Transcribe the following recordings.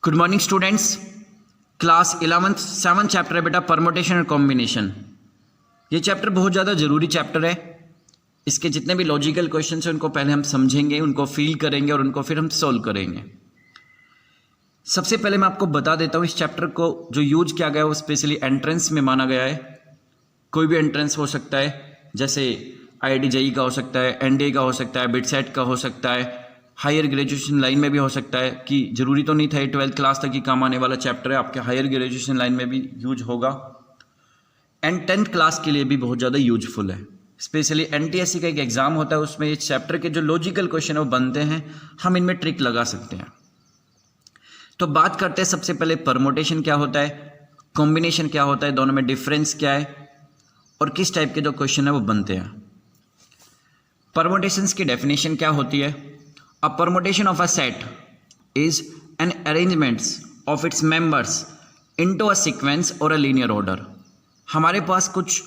Good morning students. Class 11th 7th chapter है बेटा permutation और कॉम्बिनेशन। ये चैप्टर बहुत ज़्यादा ज़रूरी चैप्टर है। इसके जितने भी लॉजिकल क्वेश्चन हैं उनको पहले हम समझेंगे, उनको फील करेंगे और उनको फिर हम सॉल्व करेंगे। सबसे पहले मैं आपको बता देता हूँ इस चैप्टर को जो यूज किया गया है वो स्पेशली एंट्रेंस में माना गया है। कोई भी एंट्रेंस हो सकता है, जैसे IIT JEE का हो सकता है, NDA का हो सकता है, बिटसेट का हो सकता है, हायर ग्रेजुएशन लाइन में भी हो सकता है। कि जरूरी तो नहीं था ये 12th क्लास तक ही काम आने वाला चैप्टर है, आपके हायर ग्रेजुएशन लाइन में भी यूज होगा एंड 10th क्लास के लिए भी बहुत ज़्यादा यूजफुल है। स्पेशली NTSC का एक एग्जाम होता है, उसमें इस चैप्टर के जो लॉजिकल क्वेश्चन है वो बनते हैं, हम इनमें ट्रिक लगा सकते हैं। तो बात करते हैं सबसे पहले परमुटेशन क्या होता है, कॉम्बिनेशन क्या होता है, दोनों में डिफरेंस क्या है और किस टाइप के जो क्वेश्चन है वो बनते हैं। परमुटेशंस की डेफिनेशन क्या होती है? A permutation of a set is an arrangements of its members into a sequence और अ लीनियर ऑर्डर। हमारे पास कुछ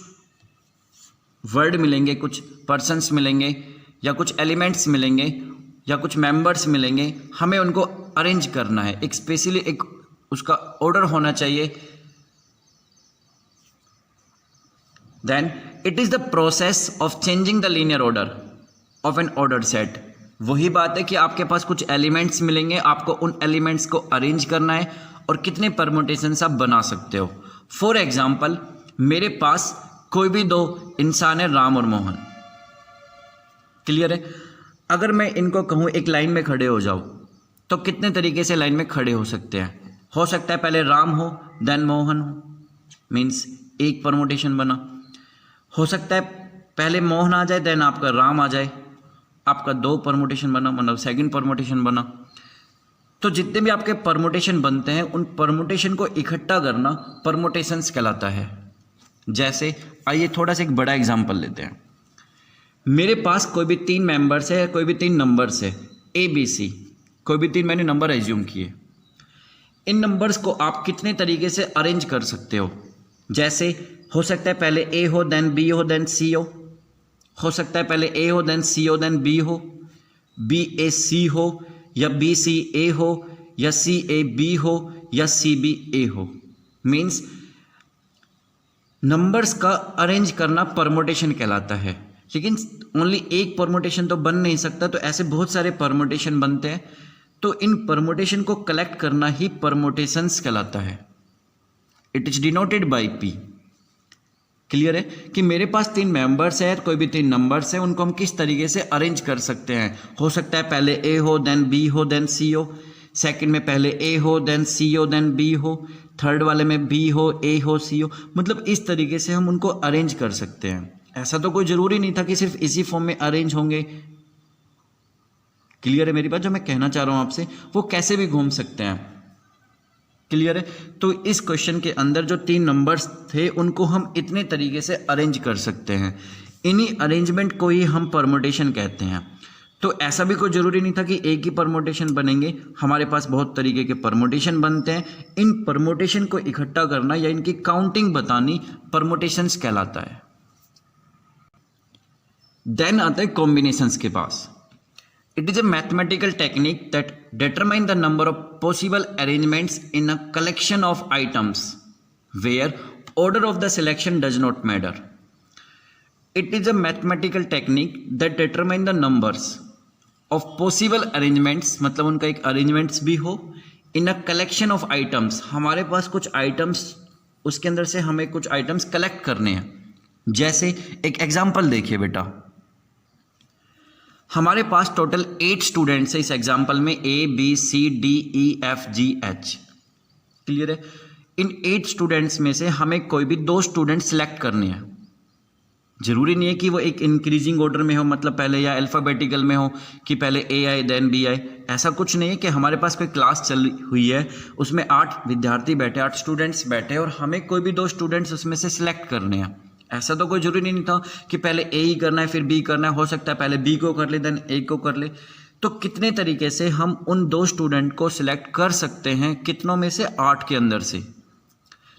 वर्ड मिलेंगे, कुछ पर्सन्स मिलेंगे या कुछ एलिमेंट्स मिलेंगे या कुछ मेंबर्स मिलेंगे, हमें उनको अरेंज करना है। एक स्पेशली एक उसका ऑर्डर होना चाहिए। Then it is the process of changing the linear order of an order set. वही बात है कि आपके पास कुछ एलिमेंट्स मिलेंगे, आपको उन एलिमेंट्स को अरेंज करना है और कितने परमुटेशंस आप बना सकते हो। फॉर एग्जाम्पल, मेरे पास कोई भी दो इंसान है, राम और मोहन। क्लियर है? अगर मैं इनको कहूँ एक लाइन में खड़े हो जाओ, तो कितने तरीके से लाइन में खड़े हो सकते हैं? हो सकता है पहले राम हो देन मोहन हो, मीन्स एक परमुटेशन बना। हो सकता है पहले मोहन आ जाए देन आपका राम आ जाए, आपका दो परमुटेशन बना, मतलब सेकंड परमुटेशन बना। तो जितने भी आपके परमुटेशन बनते हैं उन परमुटेशन को इकट्ठा करना परमुटेशंस कहलाता है। जैसे आइए थोड़ा सा एक बड़ा एग्जांपल लेते हैं। मेरे पास कोई भी तीन मेंबर्स है, कोई भी तीन नंबर्स है, ABC, कोई भी तीन मैंने नंबर एज्यूम किए। इन नंबर्स को आप कितने तरीके से अरेंज कर सकते हो? जैसे हो सकता है पहले A हो देन B हो देन C हो सकता है पहले A हो देन C हो देन B हो, BAC हो या BCA हो या CAB हो या CBA हो। मीन्स नंबर्स का अरेंज करना परमुटेशन कहलाता है। लेकिन ओनली एक परमुटेशन तो बन नहीं सकता, तो ऐसे बहुत सारे परमुटेशन बनते हैं। तो इन परमुटेशन को कलेक्ट करना ही परमुटेशंस कहलाता है। It is denoted by P। Clear है कि मेरे पास तीन मेंबर्स है, कोई भी तीन नंबर्स है, उनको हम किस तरीके से अरेंज कर सकते हैं। हो सकता है पहले A हो देन B हो देन C हो, सेकंड में पहले A हो देन C हो देन B हो, थर्ड वाले में B हो A हो C हो। मतलब इस तरीके से हम उनको अरेंज कर सकते हैं। ऐसा तो कोई ज़रूरी नहीं था कि सिर्फ इसी फॉर्म में अरेंज होंगे। क्लियर है मेरी बात? जो मैं कहना चाह रहा हूँ आपसे, वो कैसे भी घूम सकते हैं। क्लियर है? तो इस क्वेश्चन के अंदर जो तीन नंबर्स थे उनको हम इतने तरीके से अरेंज कर सकते हैं। इन्हीं अरेंजमेंट को ही हम परमुटेशन कहते हैं। तो ऐसा भी कोई ज़रूरी नहीं था कि एक ही परमुटेशन बनेंगे, हमारे पास बहुत तरीके के परमुटेशन बनते हैं। इन परमुटेशन को इकट्ठा करना या इनकी काउंटिंग बतानी परमुटेशंस कहलाता है। देन आता है कॉम्बिनेशंस के पास। It is a mathematical technique that determines the number of possible arrangements in a collection of items where order of the selection does not matter. It is a mathematical technique that determines the numbers of possible arrangements, मतलब उनका एक arrangements भी हो, in a collection of items। हमारे पास कुछ items, उसके अंदर से हमें कुछ items collect करने हैं। जैसे एक एग्जाम्पल देखिए बेटा, हमारे पास टोटल 8 स्टूडेंट्स है इस एग्जाम्पल में, A B C D E F G H। Clear है? इन 8 स्टूडेंट्स में से हमें कोई भी दो स्टूडेंट सिलेक्ट करने हैं। जरूरी नहीं है कि वो एक इंक्रीजिंग ऑर्डर में हो, मतलब पहले या अल्फ़ाबेटिकल में हो कि पहले A आए देन B आए। ऐसा कुछ नहीं है कि हमारे पास कोई क्लास चल हुई है, उसमें 8 विद्यार्थी बैठे, 8 स्टूडेंट्स बैठे और हमें कोई भी दो स्टूडेंट्स उसमें से सिलेक्ट करने हैं। ऐसा तो कोई जरूरी नहीं था कि पहले A ही करना है फिर B करना है। हो सकता है पहले B को कर ले देन A को कर ले। तो कितने तरीके से हम उन दो स्टूडेंट को सिलेक्ट कर सकते हैं? कितनों में से? 8 के अंदर से।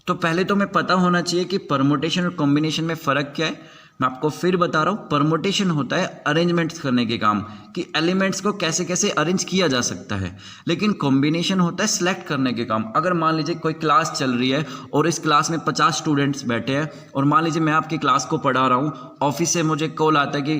तो पहले तो हमें पता होना चाहिए कि परमुटेशन और कॉम्बिनेशन में फ़र्क क्या है। मैं आपको फिर बता रहा हूँ, परमुटेशन होता है अरेंजमेंट्स करने के काम, कि एलिमेंट्स को कैसे कैसे अरेंज किया जा सकता है। लेकिन कॉम्बिनेशन होता है सिलेक्ट करने के काम। अगर मान लीजिए कोई क्लास चल रही है और इस क्लास में 50 स्टूडेंट्स बैठे हैं, और मान लीजिए मैं आपकी क्लास को पढ़ा रहा हूँ, ऑफिस से मुझे कॉल आता है कि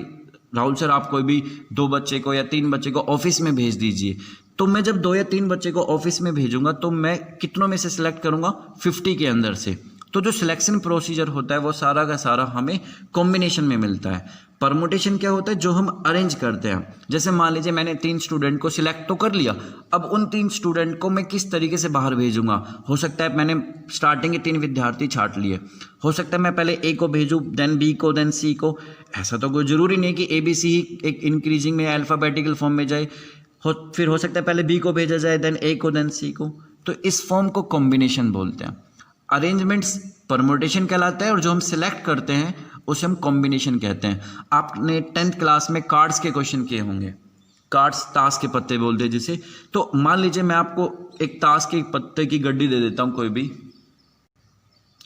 राहुल सर आप कोई भी 2 बच्चे को या 3 बच्चे को ऑफिस में भेज दीजिए। तो मैं जब 2 या 3 बच्चे को ऑफिस में भेजूंगा तो मैं कितनों में से सिलेक्ट करूंगा, 50 के अंदर से। तो जो सिलेक्शन प्रोसीजर होता है वो सारा का सारा हमें कॉम्बिनेशन में मिलता है। परमुटेशन क्या होता है, जो हम अरेंज करते हैं। जैसे मान लीजिए मैंने 3 स्टूडेंट को सिलेक्ट तो कर लिया, अब उन 3 स्टूडेंट को मैं किस तरीके से बाहर भेजूंगा। हो सकता है मैंने स्टार्टिंग के 3 विद्यार्थी छांट लिए, हो सकता है मैं पहले ए को भेजूँ, देन बी को, देन सी को। ऐसा तो कोई ज़रूरी नहीं कि ABC ही एक इंक्रीजिंग में अल्फ़ाबेटिकल फॉर्म में जाए। फिर हो सकता है पहले बी को भेजा जाए, देन ए को, देन सी को। तो इस फॉर्म को कॉम्बिनेशन बोलते हैं। अरेंजमेंट्स परमुटेशन कहलाता है और जो हम सिलेक्ट करते हैं उसे हम कॉम्बिनेशन कहते हैं। आपने 10th क्लास में कार्ड्स के क्वेश्चन किए होंगे, कार्ड्स ताश के पत्ते बोलते हैं जिसे। तो मान लीजिए मैं आपको एक ताश के पत्ते की गड्डी दे देता हूँ, कोई भी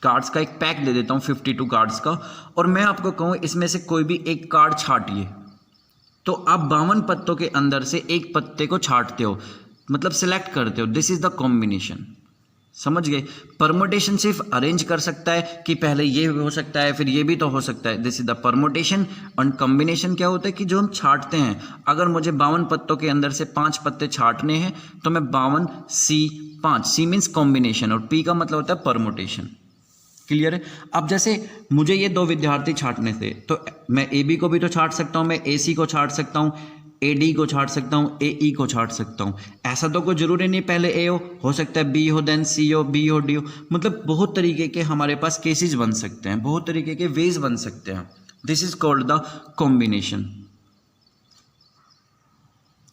कार्ड्स का एक पैक दे देता हूँ 52 कार्ड्स का, और मैं आपको कहूँ इसमें से कोई भी एक कार्ड छाटिए। तो आप 52 पत्तों के अंदर से एक पत्ते को छाटते हो, मतलब सिलेक्ट करते हो। This is the combination. समझ गए। परमुटेशन सिर्फ अरेंज कर सकता है कि पहले ये हो सकता है फिर ये भी तो हो सकता है, दिस इज द परमुटेशन। और कॉम्बिनेशन क्या होता है कि जो हम छाटते हैं, अगर मुझे 52 पत्तों के अंदर से 5 पत्ते छाटने हैं तो मैं 52 C 5, C मीन्स कॉम्बिनेशन और P का मतलब होता है परमुटेशन। क्लियर है। अब जैसे मुझे ये 2 विद्यार्थी छाटने थे तो मैं AB को भी तो छाट सकता हूँ, मैं AC को छाट सकता हूँ, AD को छाट सकता हूँ, AE को छाट सकता हूँ। ऐसा तो कोई जरूरी नहीं पहले A हो सकता है B हो, देन C हो, B हो, D हो। मतलब बहुत तरीके के हमारे पास केसेस बन सकते हैं, बहुत तरीके के वेज बन सकते हैं। This is called the combination.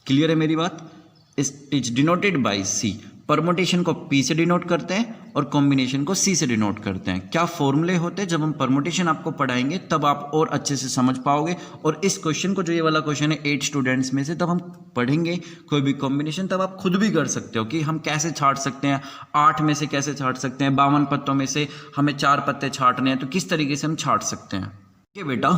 Clear है मेरी बात। Is denoted by C। Permutation को P से डिनोट करते हैं और कॉम्बिनेशन को C से डिनोट करते हैं। क्या फॉर्मूले होते हैं, जब हम परमुटेशन आपको पढ़ाएंगे तब आप और अच्छे से समझ पाओगे। और इस क्वेश्चन को, जो ये वाला क्वेश्चन है 8 स्टूडेंट्स में से, तब हम पढ़ेंगे कोई भी कॉम्बिनेशन, तब आप खुद भी कर सकते हो कि हम कैसे छाट सकते हैं, 8 में से कैसे छाट सकते हैं, 52 पत्तों में से हमें 4 पत्ते छाटने हैं तो किस तरीके से हम छाट सकते हैं। ठीक है बेटा।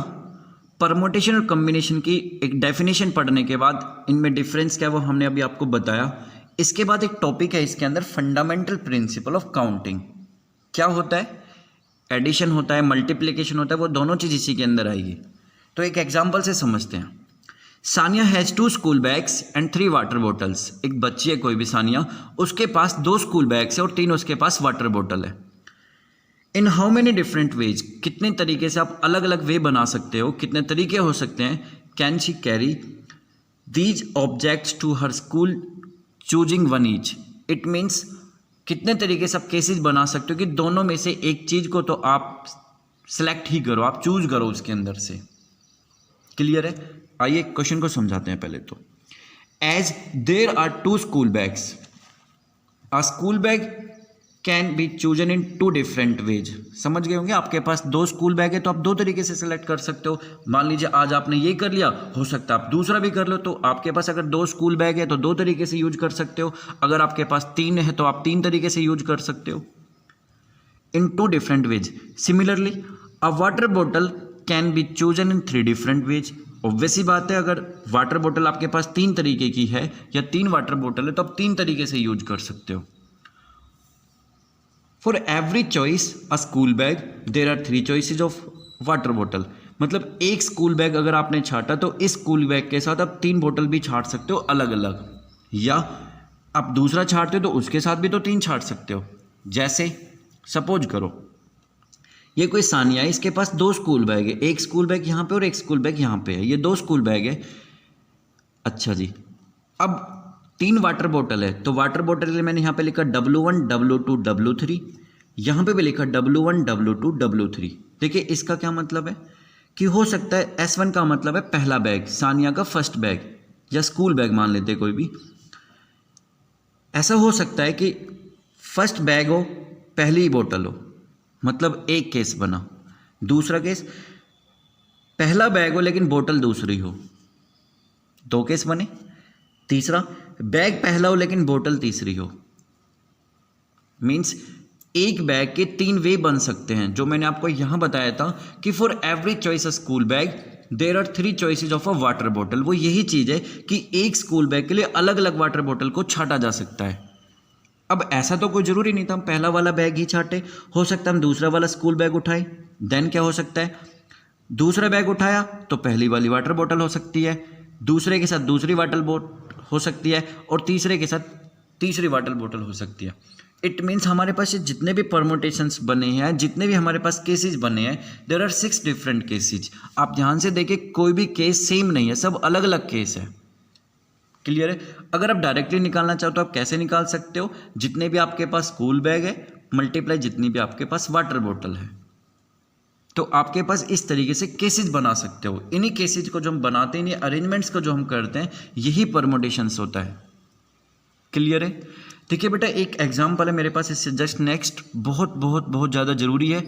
परमुटेशन और कॉम्बिनेशन की एक डेफिनेशन पढ़ने के बाद इनमें डिफरेंस क्या है वो हमने अभी आपको बताया। इसके बाद एक टॉपिक है इसके अंदर, फंडामेंटल प्रिंसिपल ऑफ काउंटिंग। क्या होता है, एडिशन होता है, मल्टीप्लिकेशन होता है, वो दोनों चीज़ इसी के अंदर आएगी। तो एक एग्जांपल से समझते हैं। Sania has 2 school bags and 3 water bottles. एक बच्ची है कोई भी सानिया, उसके पास 2 स्कूल बैग्स है और 3 उसके पास वाटर बॉटल है। इन हाउ मेनी डिफरेंट वेज, कितने तरीके से आप अलग अलग वे बना सकते हो, कितने तरीके हो सकते हैं। Can she carry these objects to her school choosing one each. It means कितने तरीके से आप केसेस बना सकते हो कि दोनों में से एक चीज़ को तो आप सिलेक्ट ही करो, आप चूज करो उसके अंदर से। क्लियर है। आइए क्वेश्चन को समझाते हैं पहले तो। As there are 2 school bags, a school bag can be chosen in 2 different ways. समझ गए होंगे। आपके पास 2 स्कूल बैग है तो आप 2 तरीके से सिलेक्ट कर सकते हो। मान लीजिए आज आपने ये कर लिया, हो सकता है आप दूसरा भी कर लो। तो आपके पास अगर 2 स्कूल बैग है तो 2 तरीके से यूज कर सकते हो। अगर आपके पास 3 है तो आप 3 तरीके से यूज कर सकते हो, in 2 different ways. Similarly a water bottle can be chosen in 3 different ways. Obvious ही बात है, अगर वाटर बॉटल आपके पास 3 तरीके की है या 3 वाटर बॉटल है तो आप 3 तरीके से यूज कर सकते हो। For every choice a school bag there are 3 choices of water bottle. मतलब एक स्कूल बैग अगर आपने छाटा तो इस स्कूल बैग के साथ आप 3 बोतल भी छाट सकते हो अलग अलग, या आप दूसरा छाटते हो तो उसके साथ भी तो 3 छाट सकते हो। जैसे सपोज करो ये कोई सानिया है, इसके पास 2 स्कूल बैग है, एक स्कूल बैग यहाँ पे और एक स्कूल बैग यहाँ पे है, ये 2 स्कूल बैग है। अच्छा जी, अब 3 वाटर बॉटल है तो वाटर बॉटल के लिए मैंने यहाँ पे लिखा W1 W2 W3, यहाँ पे भी लिखा W1 W2 W3। देखिए इसका क्या मतलब है कि हो सकता है S1 का मतलब है पहला बैग, सानिया का फर्स्ट बैग, या स्कूल बैग मान लेते कोई भी। ऐसा हो सकता है कि फर्स्ट बैग हो, पहली बोतल हो, मतलब एक केस बना। दूसरा केस पहला बैग हो लेकिन बोतल दूसरी हो, 2 केस बने। तीसरा बैग पहला हो लेकिन बोतल तीसरी हो, मीन्स एक बैग के 3 वे बन सकते हैं, जो मैंने आपको यहाँ बताया था कि for every choice a school bag there are 3 choices of a water bottle. वो यही चीज़ है कि एक स्कूल बैग के लिए अलग अलग वाटर बॉटल को छाटा जा सकता है। अब ऐसा तो कोई ज़रूरी नहीं था हम पहला वाला बैग ही छाटे, हो सकता है हम दूसरा वाला स्कूल बैग उठाएं। देन क्या हो सकता है, दूसरा बैग उठाया तो पहली वाली वाटर बॉटल हो सकती है, दूसरे के साथ दूसरी वाटर बॉटल हो सकती है, और तीसरे के साथ तीसरी वाटर बॉटल हो सकती है। इट मीन्स हमारे पास जितने भी परमोटेशंस बने हैं, जितने भी हमारे पास केसेज बने हैं, देयर आर 6 डिफरेंट केसेज। आप ध्यान से देखिए, कोई भी केस सेम नहीं है, सब अलग अलग केस है। क्लियर है। अगर आप डायरेक्टली निकालना चाहो तो आप कैसे निकाल सकते हो, जितने भी आपके पास स्कूल बैग है मल्टीप्लाई जितनी भी आपके पास वाटर बॉटल है, तो आपके पास इस तरीके से केसेज बना सकते हो। इन्हीं केसेज को जो हम बनाते हैं, इन्हीं अरेंजमेंट्स को जो हम करते हैं, यही परमोटेशंस होता है। क्लियर है। देखिए बेटा, एक एग्जाम्पल है मेरे पास, इससे जस्ट नेक्स्ट बहुत बहुत बहुत ज़्यादा ज़रूरी है।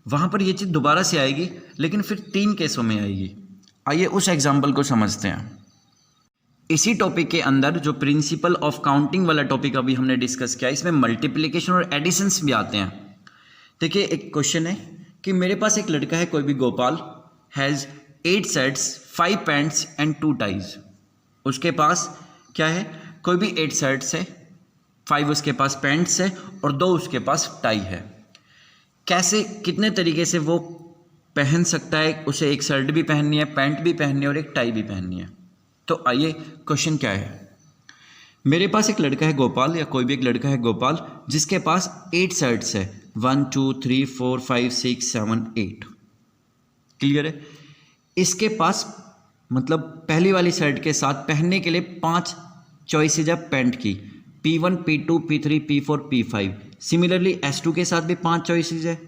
वहाँ पर ये चीज़ दोबारा से आएगी, लेकिन फिर 3 केसों में आएगी। आइए उस एग्जाम्पल को समझते हैं। इसी टॉपिक के अंदर जो प्रिंसिपल ऑफ काउंटिंग वाला टॉपिक अभी हमने डिस्कस किया, इसमें मल्टीप्लिकेशन और एडिशंस भी आते हैं। देखिए, एक क्वेश्चन है कि मेरे पास एक लड़का है, कोई भी Gopal, has 8 shirts 5 pants and 2 ties. उसके पास क्या है, कोई भी 8 शर्ट्स है, 5 उसके पास पैंट्स है और 2 उसके पास टाई है। कैसे, कितने तरीके से वो पहन सकता है, उसे एक शर्ट भी पहननी है, पैंट भी पहननी है और एक टाई भी पहननी है। तो आइए क्वेश्चन क्या है। मेरे पास एक लड़का है गोपाल, या कोई भी एक लड़का है गोपाल, जिसके पास 8 शर्ट्स है, 1 2 3 4 5 6 7 8। क्लियर है। इसके पास मतलब पहली वाली शर्ट के साथ पहनने के लिए 5 चॉइसेज है पैंट की, P1 P2 P3 P4 P5। Similarly S2 के साथ भी 5 चॉइसेज है,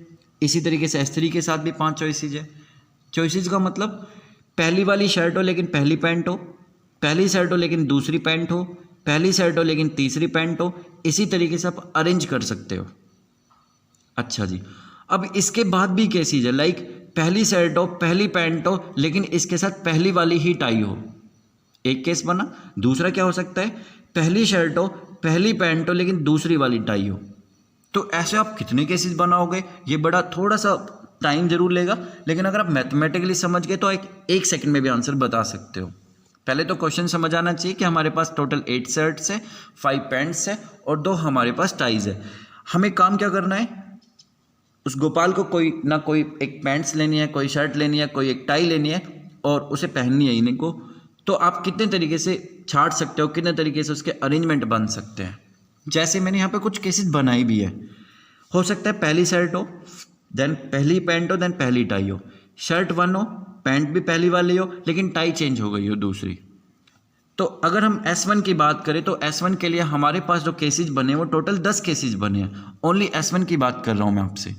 इसी तरीके से S3 के साथ भी 5 चॉइसेज है। चॉइसेज का मतलब पहली वाली शर्ट हो लेकिन पहली पैंट हो, पहली शर्ट हो लेकिन दूसरी पैंट हो, पहली शर्ट हो लेकिन तीसरी पैंट हो, इसी तरीके से आप अरेंज कर सकते हो। अच्छा जी, अब इसके बाद भी केसेज है, लाइक पहली शर्ट हो, पहली पैंट हो, लेकिन इसके साथ पहली वाली ही टाई हो, एक केस बना। दूसरा क्या हो सकता है, पहली शर्ट हो, पहली पैंट हो, लेकिन दूसरी वाली टाई हो। तो ऐसे आप कितने केसेस बनाओगे, ये बड़ा थोड़ा सा टाइम जरूर लेगा, लेकिन अगर आप मैथमेटिकली समझ गए तो एक सेकंड में भी आंसर बता सकते हो। पहले तो क्वेश्चन समझ आना चाहिए कि हमारे पास टोटल 8 शर्ट्स है, 5 पैंट्स है और 2 हमारे पास टाइज है। हमें काम क्या करना है, उस गोपाल को कोई ना कोई एक पैंट्स लेनी है, कोई शर्ट लेनी है, कोई एक टाई लेनी है और उसे पहननी है इन्हीं को। तो आप कितने तरीके से छाट सकते हो, कितने तरीके से उसके अरेंजमेंट बन सकते हैं। जैसे मैंने यहाँ पे कुछ केसेस बनाई भी है। हो सकता है पहली शर्ट हो, देन पहली पैंट हो, देन पहली टाई हो, शर्ट 1 हो, पैंट भी पहली वाली हो लेकिन टाई चेंज हो गई हो दूसरी। तो अगर हम S1 की बात करें तो S1 के लिए हमारे पास जो केसेज बने वो टोटल 10 केसेज बने हैं। ओनली S1 की बात कर रहा हूँ मैं आपसे।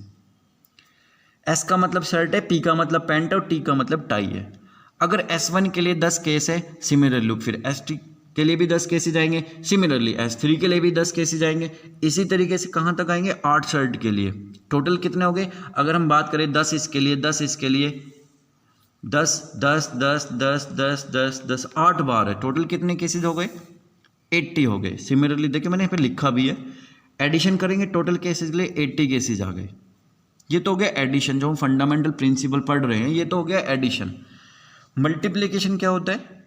S का मतलब शर्ट है, P का मतलब पैंट है और T का मतलब टाई है। अगर S1 के लिए 10 केस है, सिमिलरली फिर S2 के लिए भी 10 केसेज आएंगे, सिमिलरली S3 के लिए भी 10 केसेज आएंगे। इसी तरीके से कहाँ तक आएंगे, 8 शर्ट के लिए। टोटल कितने हो गए, अगर हम बात करें 10 इसके लिए, 10 इसके लिए, 10 10 10 10 10 10 10 8 बार है। टोटल कितने केसेज हो गए, 80 हो गए। सिमिलरली देखिए मैंने यहाँ पे लिखा भी है, एडिशन करेंगे टोटल केसेज के लिए 80 केसेज आ गए। ये तो हो गया एडिशन, जो हम फंडामेंटल प्रिंसिपल पढ़ रहे हैं, ये तो हो गया एडिशन। मल्टीप्लिकेशन क्या होता है,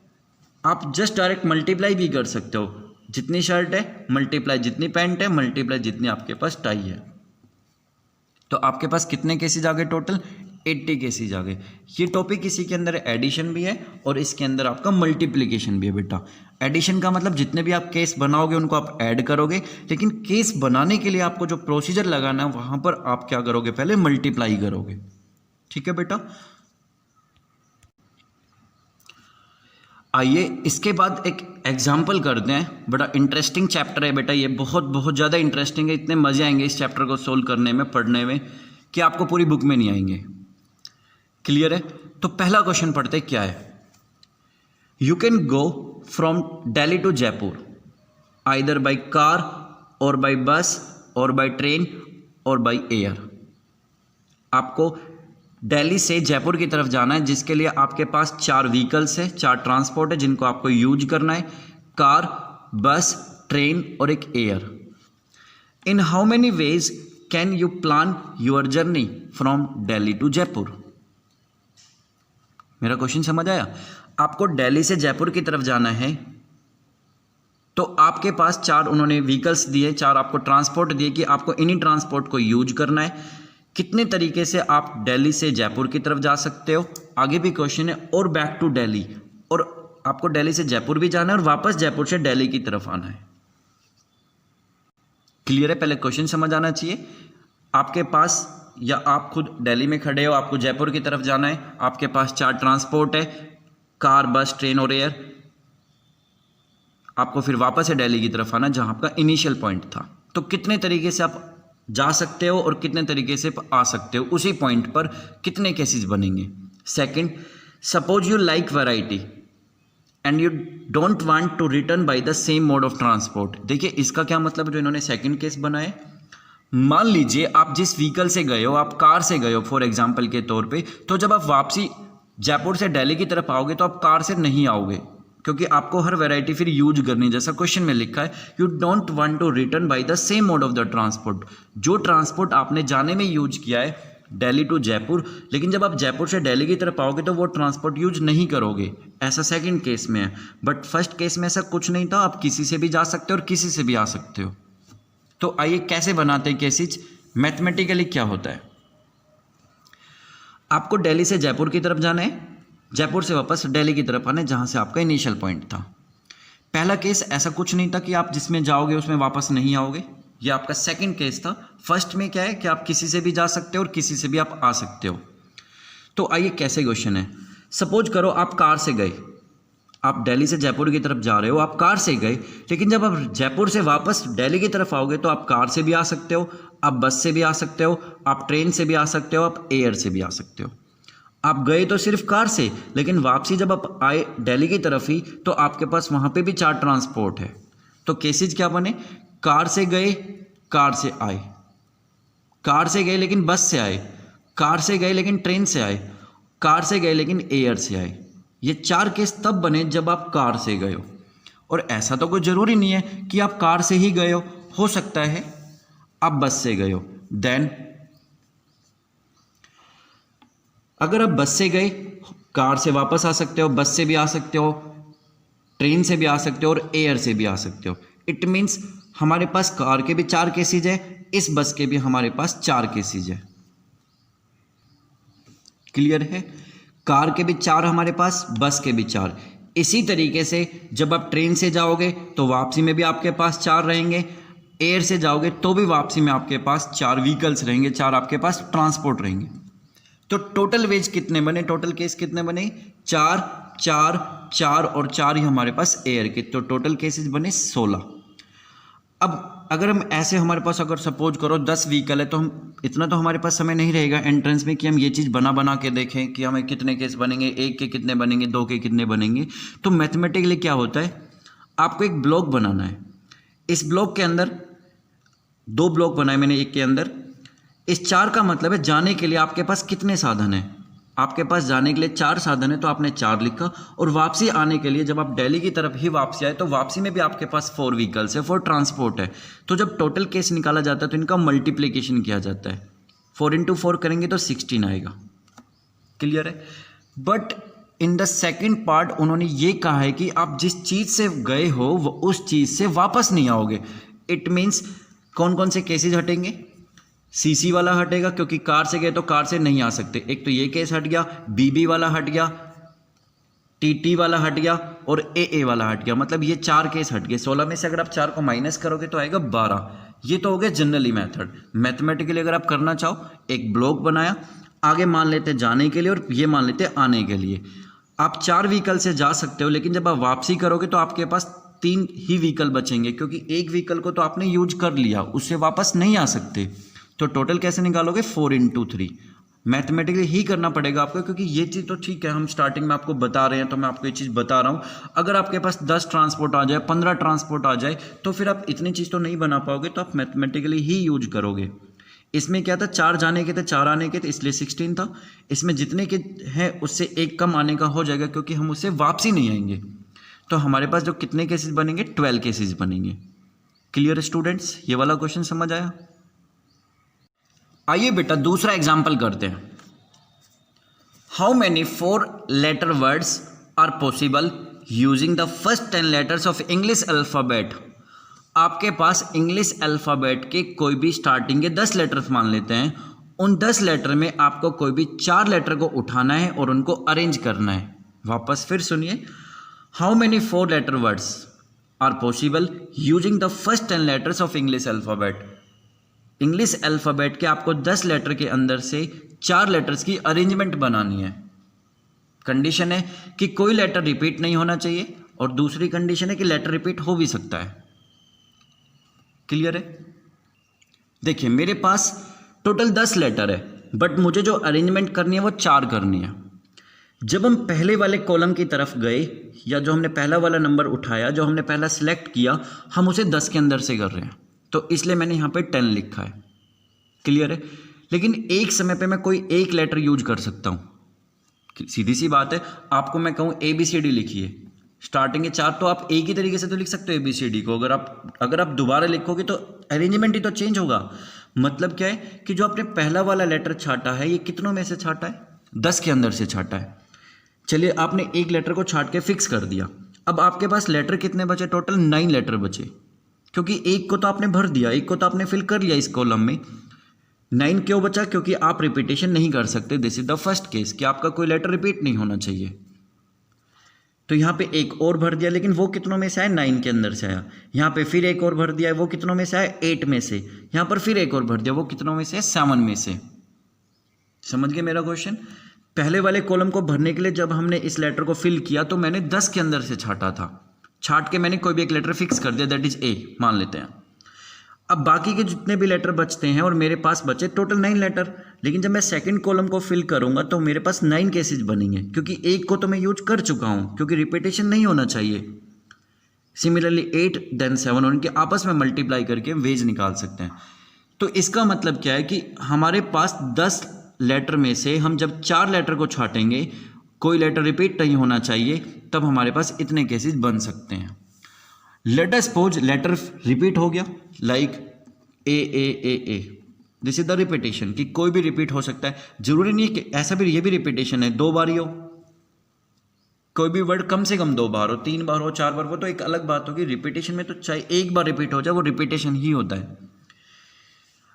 आप जस्ट डायरेक्ट मल्टीप्लाई भी कर सकते हो। जितनी शर्ट है मल्टीप्लाई जितनी पैंट है, मल्टीप्लाई जितनी आपके पास टाई है। तो आपके पास कितने केसेज आ गए, टोटल 80 केसेज आ गए। ये टॉपिक इसी के अंदर एडिशन भी है और इसके अंदर आपका मल्टीप्लिकेशन भी है बेटा। एडिशन का मतलब जितने भी आप केस बनाओगे उनको आप ऐड करोगे, लेकिन केस बनाने के लिए आपको जो प्रोसीजर लगाना है वहाँ पर आप क्या करोगे, पहले मल्टीप्लाई करोगे। ठीक है बेटा। आइए इसके बाद एक एग्जाम्पल करते हैं। बड़ा इंटरेस्टिंग चैप्टर है बेटा ये, बहुत बहुत ज़्यादा इंटरेस्टिंग है। इतने मज़े आएंगे इस चैप्टर को सोल्व करने में, पढ़ने में, कि आपको पूरी बुक में नहीं आएंगे। क्लियर है। तो पहला क्वेश्चन पढ़ते क्या है। You can go from Delhi to Jaipur either by car or by bus or by train or by air. आपको दिल्ली से जयपुर की तरफ जाना है, जिसके लिए आपके पास 4 व्हीकल्स है, 4 ट्रांसपोर्ट है जिनको आपको यूज करना है, कार, बस, ट्रेन और एक air. In how many ways can you plan your journey from Delhi to Jaipur? मेरा क्वेश्चन समझ आया? आपको दिल्ली से जयपुर की तरफ जाना है, तो आपके पास 4 उन्होंने व्हीकल्स दिए, 4 आपको ट्रांसपोर्ट दिए कि आपको इन्हीं ट्रांसपोर्ट को यूज करना है। कितने तरीके से आप दिल्ली से जयपुर की तरफ जा सकते हो? आगे भी क्वेश्चन है, और बैक टू दिल्ली, और आपको दिल्ली से जयपुर भी जाना है और वापस जयपुर से दिल्ली की तरफ आना है। क्लियर है? पहले क्वेश्चन समझ आना चाहिए। आपके पास, या आप खुद दिल्ली में खड़े हो, आपको जयपुर की तरफ जाना है, आपके पास 4 ट्रांसपोर्ट है, कार, बस, ट्रेन और एयर। आपको फिर वापस से दिल्ली की तरफ आना जहां आपका इनिशियल पॉइंट था। तो कितने तरीके से आप जा सकते हो और कितने तरीके से आ सकते हो, उसी पॉइंट पर कितने केसेस बनेंगे। Second, suppose you like variety and you don't want to return by the same mode of transport. देखिए इसका क्या मतलब, जो इन्होंने सेकंड केस बनाए, मान लीजिए आप जिस व्हीकल से गए हो, आप कार से गए हो फॉर एग्जांपल के तौर पे, तो जब आप वापसी जयपुर से दिल्ली की तरफ आओगे तो आप कार से नहीं आओगे, क्योंकि आपको हर वैरायटी फिर यूज करनी, जैसा क्वेश्चन में लिखा है, you don't want to return by the same mode of the transport. जो ट्रांसपोर्ट आपने जाने में यूज किया है दिल्ली टू जयपुर, लेकिन जब आप जयपुर से दिल्ली की तरफ आओगे तो वो ट्रांसपोर्ट यूज नहीं करोगे, ऐसा सेकंड केस में है। बट फर्स्ट केस में ऐसा कुछ नहीं था, आप किसी से भी जा सकते हो और किसी से भी आ सकते हो। तो आइए कैसे बनाते हैं केसेज, मैथमेटिकली क्या होता है। आपको दिल्ली से जयपुर की तरफ जाना है, जयपुर से वापस दिल्ली की तरफ आना है जहां से आपका इनिशियल पॉइंट था। पहला केस ऐसा कुछ नहीं था कि आप जिसमें जाओगे उसमें वापस नहीं आओगे, यह आपका सेकंड केस था। फर्स्ट में क्या है कि आप किसी से भी जा सकते हो और किसी से भी आप आ सकते हो। तो आइए कैसे क्वेश्चन है। सपोज करो आप कार से गए, आप दिल्ली से जयपुर की तरफ जा रहे हो, आप कार से गए, लेकिन जब आप जयपुर से वापस दिल्ली की तरफ आओगे तो आप कार से भी आ सकते हो, आप बस से भी आ सकते हो, आप ट्रेन से भी आ सकते हो, आप एयर से भी आ सकते हो। आप गए तो सिर्फ कार से, लेकिन वापसी जब आप आए दिल्ली की तरफ ही, तो आपके पास वहाँ पे भी 4 ट्रांसपोर्ट है। तो केसेज क्या बने, कार से गए, कार से आए, कार से गए लेकिन बस से आए, कार से गए लेकिन ट्रेन से आए, कार से गए लेकिन एयर से आए। ये 4 केस तब बने जब आप कार से गए हो। और ऐसा तो कोई ज़रूरी नहीं है कि आप कार से ही गए हो सकता है आप बस से गए हो। देन अगर आप बस से गए, कार से वापस आ सकते हो, बस से भी आ सकते हो, ट्रेन से भी आ सकते हो और एयर से भी आ सकते हो। इट मीन्स हमारे पास कार के भी 4 केसेज है, इस बस के भी हमारे पास 4 केसेज है। क्लियर है? कार के भी 4 हमारे पास, बस के भी 4। इसी तरीके से जब आप ट्रेन से जाओगे तो वापसी में भी आपके पास 4 रहेंगे, एयर से जाओगे तो भी वापसी में आपके पास 4 व्हीकल्स रहेंगे, 4 आपके पास ट्रांसपोर्ट रहेंगे। तो टोटल वेज कितने बने, टोटल केस कितने बने, 4 4 4 और 4 ही हमारे पास एयर के, तो टोटल केसेस बने 16। अब अगर हम ऐसे, हमारे पास अगर सपोज करो 10 व्हीकल है, तो हम इतना तो हमारे पास समय नहीं रहेगा एंट्रेंस में कि हम ये चीज़ बना के देखें कि हमें कितने केस बनेंगे, 1 के कितने बनेंगे, 2 के कितने बनेंगे। तो मैथमेटिकली क्या होता है, आपको एक ब्लॉक बनाना है। इस ब्लॉक के अंदर 2 ब्लॉक बनाए मैंने, एक के अंदर इस 4 का मतलब है जाने के लिए आपके पास कितने साधन हैं। आपके पास जाने के लिए 4 साधन है, तो आपने 4 लिखा। और वापसी आने के लिए जब आप दिल्ली की तरफ ही वापसी आए तो वापसी में भी आपके पास 4 व्हीकल्स है, 4 ट्रांसपोर्ट है। तो जब टोटल केस निकाला जाता है तो इनका मल्टीप्लिकेशन किया जाता है, 4 × 4 करेंगे तो 16 आएगा। क्लियर है? But in the second part उन्होंने ये कहा है कि आप जिस चीज़ से गए हो वो उस चीज़ से वापस नहीं आओगे। इट मीन्स कौन कौन से केसेज हटेंगे, सीसी वाला हटेगा क्योंकि कार से गए तो कार से नहीं आ सकते, एक तो ये केस हट गया, बीबी वाला हट गया, टीटी वाला हट गया और एए वाला हट गया। मतलब ये 4 केस हट गए। 16 में से अगर आप 4 को माइनस करोगे तो आएगा 12। ये तो हो गया जनरली मेथड। मैथमेटिकली अगर आप करना चाहो, एक ब्लॉक बनाया, आगे मान लेते जाने के लिए और ये मान लेते आने के लिए। आप 4 व्हीकल से जा सकते हो, लेकिन जब आप वापसी करोगे तो आपके पास 3 ही व्हीकल बचेंगे, क्योंकि एक व्हीकल को तो आपने यूज कर लिया, उससे वापस नहीं आ सकते। तो टोटल कैसे निकालोगे, 4 × 3। मैथमेटिकली ही करना पड़ेगा आपको, क्योंकि ये चीज़ तो ठीक है हम स्टार्टिंग में आपको बता रहे हैं तो मैं आपको ये चीज़ बता रहा हूँ। अगर आपके पास 10 ट्रांसपोर्ट आ जाए, 15 ट्रांसपोर्ट आ जाए, तो फिर आप इतनी चीज़ तो नहीं बना पाओगे, तो आप मैथमेटिकली ही यूज करोगे। इसमें क्या था, 4 जाने के थे, 4 आने के थे, इसलिए 16 था। इसमें जितने के हैं उससे 1 कम आने का हो जाएगा, क्योंकि हम उससे वापसी नहीं आएंगे। तो हमारे पास जो कितने केसेस बनेंगे, 12 केसेस बनेंगे। Clear students? ये वाला क्वेश्चन समझ आया? आइए बेटा दूसरा एग्जाम्पल करते हैं। How many 4 letter words are possible using the first 10 letters of English alphabet. आपके पास इंग्लिश अल्फ़ाबेट के कोई भी स्टार्टिंग के 10 लेटर्स मान लेते हैं, उन 10 लेटर में आपको कोई भी 4 लेटर को उठाना है और उनको अरेंज करना है। वापस फिर सुनिए, how many 4 letter words are possible using the first 10 letters of English alphabet. English alphabet के आपको 10 लेटर के अंदर से 4 लेटर्स की अरेंजमेंट बनानी है। कंडीशन है कि कोई लेटर रिपीट नहीं होना चाहिए और दूसरी कंडीशन है कि लेटर रिपीट हो भी सकता है। क्लियर है? देखिए मेरे पास टोटल 10 लेटर है, बट मुझे जो अरेंजमेंट करनी है वो 4 करनी है। जब हम पहले वाले कॉलम की तरफ गए या जो हमने पहला वाला नंबर उठाया, जो हमने पहला सिलेक्ट किया, हम उसे 10 के अंदर से कर रहे हैं, तो इसलिए मैंने यहाँ पे 10 लिखा है। क्लियर है? लेकिन एक समय पे मैं कोई एक लेटर यूज कर सकता हूँ। सीधी सी बात है, आपको मैं कहूँ ABCD लिखिए, स्टार्टिंग के 4 तो आप एक ही तरीके से तो लिख सकते हो ABCD को। अगर आप दोबारा लिखोगे तो अरेंजमेंट ही तो चेंज होगा। मतलब क्या है कि जो आपने पहला वाला लेटर छाटा है, ये कितनों में से छाटा है? 10 के अंदर से छाटा है। चलिए आपने एक लेटर को छाट के फिक्स कर दिया। अब आपके पास लेटर कितने बचे? टोटल 9 लेटर बचे, क्योंकि एक को तो आपने भर दिया, एक को तो आपने फिल कर लिया इस कॉलम में। 9 क्यों बचा? क्योंकि आप रिपीटेशन नहीं कर सकते। This is the first case कि आपका कोई लेटर रिपीट नहीं होना चाहिए। तो यहाँ पे एक और भर दिया, लेकिन वो कितनों में से आया? 9 के अंदर से आया। यहाँ पे फिर एक और भर दिया, वो कितनों में से आया? 8 में से। यहाँ पर फिर एक और भर दिया, वो कितनों में से? 7 में से। समझ गए मेरा क्वेश्चन? पहले वाले कॉलम को भरने के लिए जब हमने इस लेटर को फिल किया तो मैंने 10 के अंदर से छाटा था। छाट के मैंने कोई भी एक लेटर फिक्स कर दिया, दैट इज A मान लेते हैं। अब बाकी के जितने भी लेटर बचते हैं, और मेरे पास बचे टोटल 9 लेटर, लेकिन जब मैं सेकंड कॉलम को फिल करूंगा तो मेरे पास 9 केसेज बनेंगे, क्योंकि एक को तो मैं यूज कर चुका हूं, क्योंकि रिपीटेशन नहीं होना चाहिए। सिमिलरली 8 देन 7 और इनके आपस में मल्टीप्लाई करके वेज निकाल सकते हैं। तो इसका मतलब क्या है कि हमारे पास 10 लेटर में से हम जब 4 लेटर को छाटेंगे, कोई लेटर रिपीट नहीं होना चाहिए, तब हमारे पास इतने केसेस बन सकते हैं। Let us suppose letter repeat हो गया, like A, this is the repetition, कि कोई भी रिपीट हो सकता है। जरूरी नहीं है कि ऐसा भी, ये भी रिपीटेशन है 2 बार ही हो। कोई भी वर्ड कम से कम 2 बार हो, 3 बार हो, 4 बार, वो तो एक अलग बात होगी। रिपीटेशन में तो चाहे एक बार रिपीट हो जाए, वो रिपीटेशन ही होता है।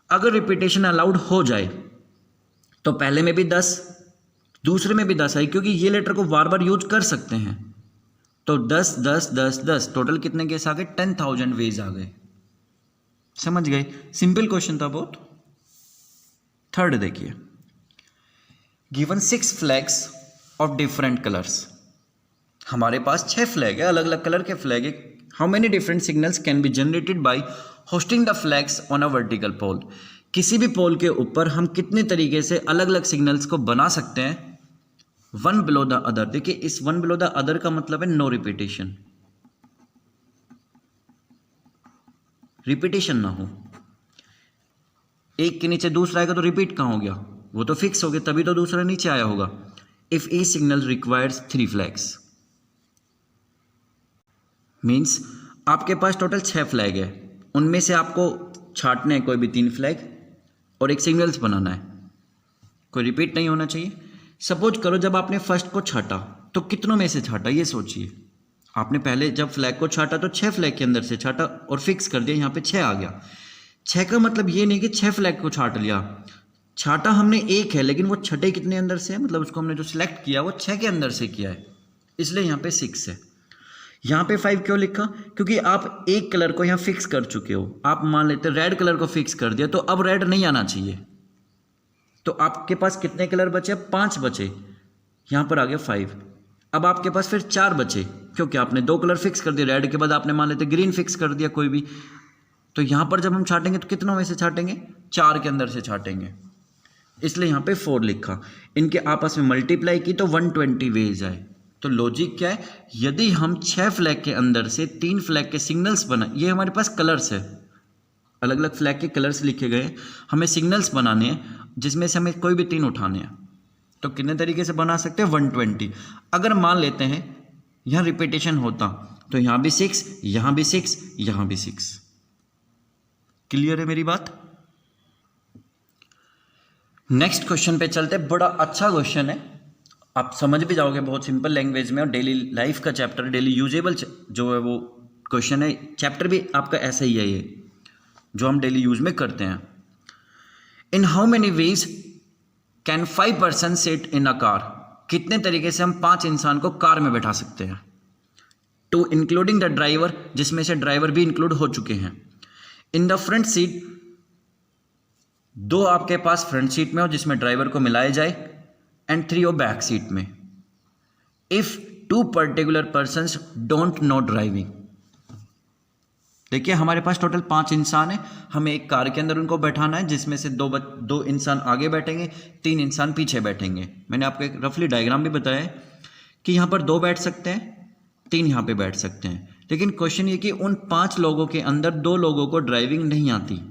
अगर रिपीटेशन अलाउड हो जाए तो पहले में भी 10, दूसरे में भी 10 आई, क्योंकि ये लेटर को बार बार यूज कर सकते हैं। तो 10 10 10 10 टोटल कितने केस आ गए? 10,000 वेज आ गए। समझ गए? सिंपल क्वेश्चन था बहुत। थर्ड देखिए, given 6 flags of different colours. हमारे पास 6 फ्लैग है, अलग अलग कलर के फ्लैग है। How many different signals can be generated by hosting the flags on a vertical pole. किसी भी पोल के ऊपर हम कितने तरीके से अलग अलग सिग्नल्स को बना सकते हैं? One below the other. देखिए इस वन बिलो द अदर का मतलब है नो रिपीटेशन, रिपीटेशन ना हो। एक के नीचे दूसरा आएगा तो रिपीट कहाँ हो गया? वो तो फिक्स हो गया, तभी तो दूसरा नीचे आया होगा। If A signal requires 3 flags, means आपके पास टोटल 6 फ्लैग है, उनमें से आपको छाटने हैं कोई भी 3 फ्लैग और एक सिग्नल्स बनाना है, कोई रिपीट नहीं होना चाहिए। सपोज करो जब आपने फर्स्ट को छाटा तो कितनों में से छाटा, ये सोचिए। आपने पहले जब फ्लैग को छाटा तो 6 फ्लैग के अंदर से छाटा और फिक्स कर दिया, यहाँ पे 6 आ गया। 6 का मतलब ये नहीं कि 6 फ्लैग को छाट लिया, छाटा हमने एक है, लेकिन वो छठे कितने अंदर से है, मतलब उसको हमने जो सिलेक्ट किया वो 6 के अंदर से किया है, इसलिए यहाँ पे 6 है। यहाँ पे 5 क्यों लिखा? क्योंकि आप एक कलर को यहाँ फिक्स कर चुके हो। आप मान लेते रेड कलर को फिक्स कर दिया, तो अब रेड नहीं आना चाहिए। तो आपके पास कितने कलर बचे? 5 बचे, यहाँ पर आ गया 5। अब आपके पास फिर 4 बचे, क्योंकि आपने 2 कलर फिक्स कर दिए। रेड के बाद आपने मान लेते ग्रीन फिक्स कर दिया कोई भी। तो यहाँ पर जब हम छाटेंगे तो कितनों में से छाटेंगे? 4 के अंदर से छाटेंगे, इसलिए यहाँ पे 4 लिखा। इनके आपस में मल्टीप्लाई की तो 120 वेज आए। तो लॉजिक क्या है? यदि हम 6 फ्लैग के अंदर से 3 फ्लैग के सिग्नल्स बना, ये हमारे पास कलर्स है, अलग अलग फ्लैग के कलर्स लिखे गए, हमें सिग्नल्स बनाने हैं जिसमें से हमें कोई भी 3 उठाने हैं। तो कितने तरीके से बना सकते हैं? 120। अगर मान लेते हैं यहाँ रिपीटेशन होता तो यहाँ भी 6, यहाँ भी 6, यहाँ भी 6। क्लियर है मेरी बात? नेक्स्ट क्वेश्चन पे चलते हैं। बड़ा अच्छा क्वेश्चन है, आप समझ भी जाओगे बहुत सिंपल लैंग्वेज में, और डेली लाइफ का चैप्टर, डेली यूजेबल जो है वो क्वेश्चन है। चैप्टर भी आपका ऐसा ही है ये, जो हम डेली यूज में करते हैं। इन how many ways can 5 person sit in a car? कितने तरीके से हम 5 इंसान को कार में बैठा सकते हैं? टू इंक्लूडिंग द ड्राइवर, जिसमें से ड्राइवर भी इंक्लूड हो चुके हैं। इन द फ्रंट सीट, 2 आपके पास फ्रंट सीट में हो जिसमें ड्राइवर को मिलाया जाए, एंड 3 हो बैक सीट में। If 2 particular persons don't know driving. देखिए हमारे पास टोटल 5 इंसान है, हमें एक कार के अंदर उनको बैठाना है, जिसमें से 2 इंसान आगे बैठेंगे, 3 इंसान पीछे बैठेंगे। मैंने आपको एक रफली डायग्राम भी बताया है कि यहाँ पर 2 बैठ सकते हैं, 3 यहाँ पे बैठ सकते हैं। लेकिन क्वेश्चन ये कि उन 5 लोगों के अंदर 2 लोगों को ड्राइविंग नहीं आती।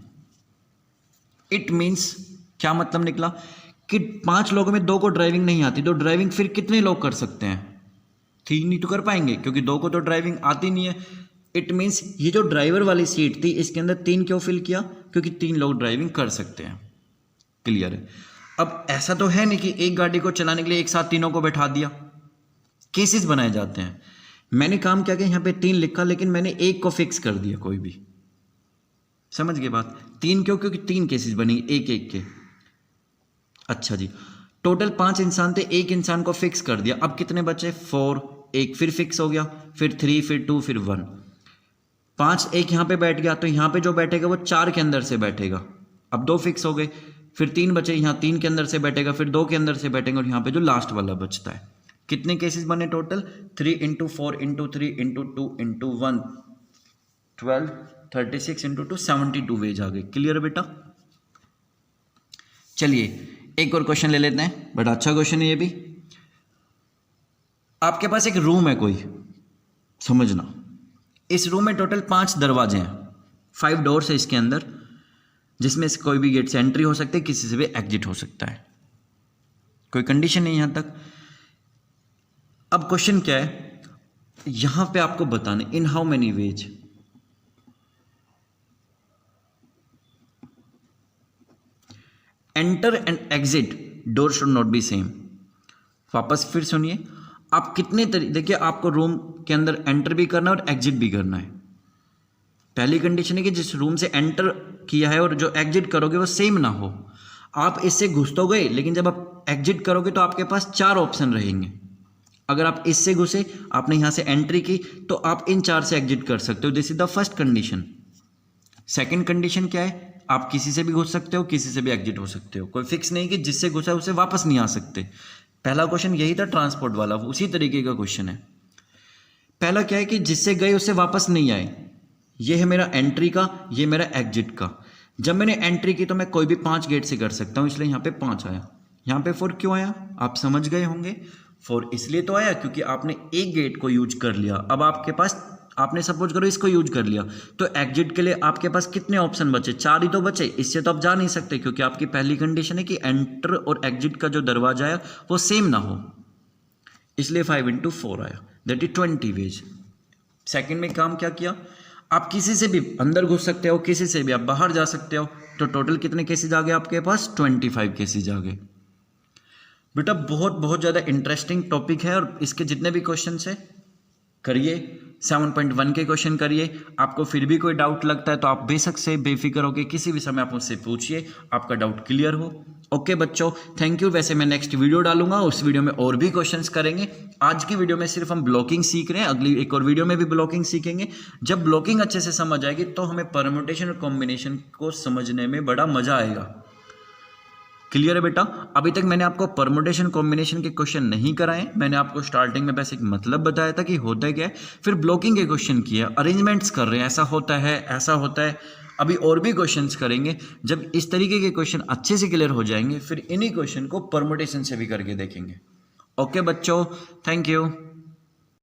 इट मीन्स क्या मतलब निकला कि 5 लोगों में 2 को ड्राइविंग नहीं आती, तो ड्राइविंग फिर कितने लोग कर सकते हैं? 3 ही तो कर पाएंगे, क्योंकि 2 को तो ड्राइविंग आती नहीं है। इट मीन्स ये जो ड्राइवर वाली सीट थी इसके अंदर 3 क्यों फिल किया? क्योंकि 3 लोग ड्राइविंग कर सकते हैं। क्लियर है? अब ऐसा तो है नहीं कि एक गाड़ी को चलाने के लिए एक साथ तीनों को बैठा दिया, केसेस बनाए जाते हैं। मैंने काम क्या किया, यहाँ पे 3 लिखा, लेकिन मैंने एक को फिक्स कर दिया कोई भी। समझ गए बात? 3 क्यों? क्योंकि 3 केसेस बनेंगे एक एक के। अच्छा जी, टोटल 5 इंसान थे, एक इंसान को फिक्स कर दिया। अब कितने बचे? 4, एक फिर फिक्स हो गया, फिर 3, फिर 2, फिर 1। 5 एक यहाँ पे बैठ गया, तो यहाँ पे जो बैठेगा वो 4 के अंदर से बैठेगा। अब 2 फिक्स हो गए, फिर 3 बचे, यहाँ 3 के अंदर से बैठेगा, फिर 2 के अंदर से बैठेंगे, और यहाँ पे जो लास्ट वाला बचता है। कितने केसेस बने टोटल? 3 × 4 × 3 × 2 × 1 12, 36 × 2 72 वेज आ गए। क्लियर है बेटा? चलिए एक और क्वेश्चन ले लेते हैं, बड़ा अच्छा क्वेश्चन है ये भी। आपके पास एक रूम है कोई, समझना, इस रूम में टोटल 5 दरवाजे हैं, 5 डोर्स है इसके अंदर, जिसमें से कोई भी गेट से एंट्री हो सकती है, किसी से भी एग्जिट हो सकता है, कोई कंडीशन नहीं यहां तक। अब क्वेश्चन क्या है, यहां पे आपको बताने इन how many veg enter and exit door should not be same. वापस फिर सुनिए, आप कितने देखिए आपको रूम के अंदर एंटर भी करना है और एग्जिट भी करना है। पहली कंडीशन है कि जिस रूम से एंटर किया है और जो एग्जिट करोगे वो सेम ना हो। आप इससे घुस तो गए, लेकिन जब आप एग्जिट करोगे तो आपके पास 4 ऑप्शन रहेंगे। अगर आप इससे घुसे, आपने यहां से एंट्री की, तो आप इन 4 से एग्जिट कर सकते हो। This is the first condition. Second condition क्या है? आप किसी से भी घुस सकते हो, किसी से भी एग्जिट हो सकते हो, कोई फिक्स नहीं कि जिससे घुसा उसे वापस नहीं आ सकते। पहला क्वेश्चन यही था ट्रांसपोर्ट वाला, उसी तरीके का क्वेश्चन है। पहला क्या है कि जिससे गए उससे वापस नहीं आए। ये है मेरा एंट्री का, ये मेरा एग्जिट का। जब मैंने एंट्री की तो मैं कोई भी 5 गेट से कर सकता हूं, इसलिए यहाँ पे 5 आया। यहाँ पे 4 क्यों आया? आप समझ गए होंगे। 4 इसलिए तो आया क्योंकि आपने एक गेट को यूज कर लिया। अब आपके पास, आपने सपोज करो इसको यूज कर लिया, तो एग्जिट के लिए आपके पास कितने ऑप्शन बचे? 4 ही तो बचे। इससे तो आप जा नहीं सकते, क्योंकि आपकी पहली कंडीशन है कि एंटर और एग्जिट का जो दरवाजा है वो सेम ना हो, इसलिए 5 × 4 आया, दैट इज 20 वेज। सेकंड में काम क्या किया, आप किसी से भी अंदर घुस सकते हो, किसी से भी आप बाहर जा सकते हो। तो टोटल कितने केसेज आ गए आपके पास? 25 केसेज आ गए। बेटा बहुत ज़्यादा इंटरेस्टिंग टॉपिक है, और इसके जितने भी क्वेश्चन है करिए। 7.1 के क्वेश्चन करिए। आपको फिर भी कोई डाउट लगता है तो आप बेशक से बेफिक्र होकर किसी भी समय आप मुझसे पूछिए, आपका डाउट क्लियर हो। ओके बच्चों, थैंक यू। वैसे मैं नेक्स्ट वीडियो डालूंगा, उस वीडियो में और भी क्वेश्चंस करेंगे। आज की वीडियो में सिर्फ हम ब्लॉकिंग सीख रहे हैं, अगली एक और वीडियो में भी ब्लॉकिंग सीखेंगे। जब ब्लॉकिंग अच्छे से समझ आएगी तो हमें परम्यूटेशन और कॉम्बिनेशन को समझने में बड़ा मजा आएगा। क्लियर है बेटा? अभी तक मैंने आपको परमुटेशन कॉम्बिनेशन के क्वेश्चन नहीं कराए। मैंने आपको स्टार्टिंग में बस एक मतलब बताया था कि होता क्या है, फिर ब्लॉकिंग के क्वेश्चन किए, अरेंजमेंट्स कर रहे हैं, ऐसा होता है, ऐसा होता है। अभी और भी क्वेश्चंस करेंगे। जब इस तरीके के क्वेश्चन अच्छे से क्लियर हो जाएंगे, फिर इन्हीं क्वेश्चन को परमुटेशन से भी करके देखेंगे। ओके बच्चों, थैंक यू।